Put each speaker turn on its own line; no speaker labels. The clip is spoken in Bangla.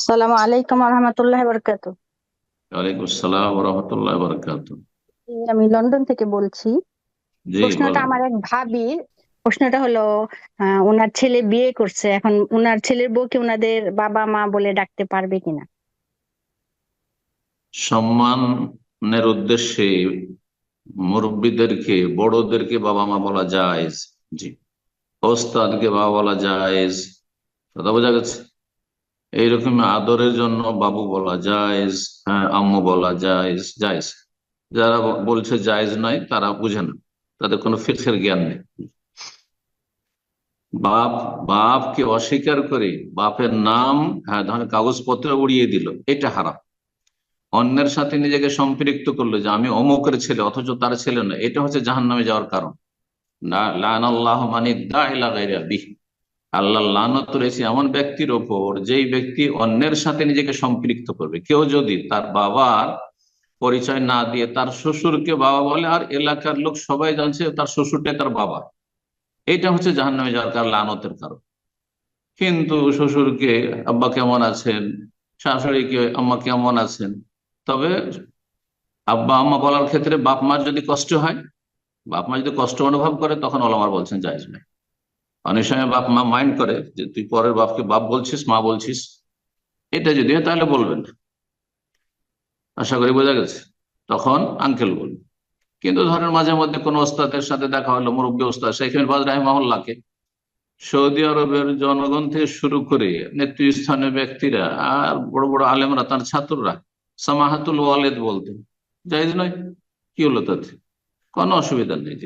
সালামু আলাইকুম রহমতুল্লাহ বরকাত।
ওয়ালাইকুম আসসালাম রহমতুল্লাহ বরকাত।
আমি লন্ডন থেকে বলছি।
জি,
প্রশ্নটা
বলেন।
আমার এক ভাবি। প্রশ্নটা হলো, ওনার ছেলে বিয়ে করছে, এখন ওনার ছেলের বউকে ওনাদের বাবা মা বলে ডাকতে পারবে কিনা?
সম্মানের উদ্দেশ্যে মুরব্বীদেরকে, বড়দেরকে বাবা মা বলা জায়েজ। জি। ওস্তাদকে বাবা বলা জায়েজ। কথা বোঝা গেছে? এইরকম আদরের জন্য বাবু বলা জায়েজ। হ্যাঁ, আম্মু বলা জায়েজ জায়েজ। যারা বলছে জায়েজ নয় তারা বুঝে না, তাদের কোনো ফিকহের জ্ঞান নেই। বাপ, বাপকে অস্বীকার করে বাপের নাম, হ্যাঁ, ধরেন কাগজপত্র উড়িয়ে দিল, এটা হারাম। অন্যের সাথে নিজেকে সম্পৃক্ত করলো যে আমি অমুকের ছেলে অথচ তার ছেলে না, এটা হচ্ছে জাহান্নামে যাওয়ার কারণ। লাআনাল্লাহু মান ইদ্দাআ ইলা গায়রি আবিহি। আল্লাহ লানত রয়েছে এমন ব্যক্তির ওপর যেই ব্যক্তি অন্যের সাথে নিজেকে সম্পৃক্ত করবে। কেউ যদি তার বাবার পরিচয় না দিয়ে তার শ্বশুরকে বাবা বলে, আর এলাকার লোক সবাই জানছে তার শ্বশুরটাই তার বাবা, এটা হচ্ছে জাহান্নামে যাওয়ার কারণ, লানতের কারণ। কিন্তু শ্বশুরকে আব্বা কেমন আছেন, শাশুড়িকে আম্মা কেমন আছেন, তবে আব্বা আম্মা বলার ক্ষেত্রে বাপ মার যদি কষ্ট হয়, বাপ মা যদি কষ্ট অনুভব করে, তখন ওলামার বলছেন জায়েজ নাই। অনেক সময় বাপ মা মাইন্ড করে যে তুই পরের বাপকে বাপ বলছিস, মা বলছিস, এটা যদি হয় তাহলে বলবেন না। আশা করি বোঝা গেছে। তখন আঙ্কেল বলবে। কিন্তু ধরেন মাঝে মধ্যে কোনো ওস্তাদের সাথে দেখা হলো, মুরব্বী ওস্তাদ শেখ বাজ রাহিমাহুল্লাহকে, সৌদি আরবের জনগণ থেকে শুরু করে নেতৃস্থানীয় ব্যক্তিরা আর বড় বড় আলেমরা, তার ছাত্ররা সামাহাতুল ওয়ালেদ বলতেন। জায়েজ নয়? কি হলো তাতে? কোনো অসুবিধা নেই।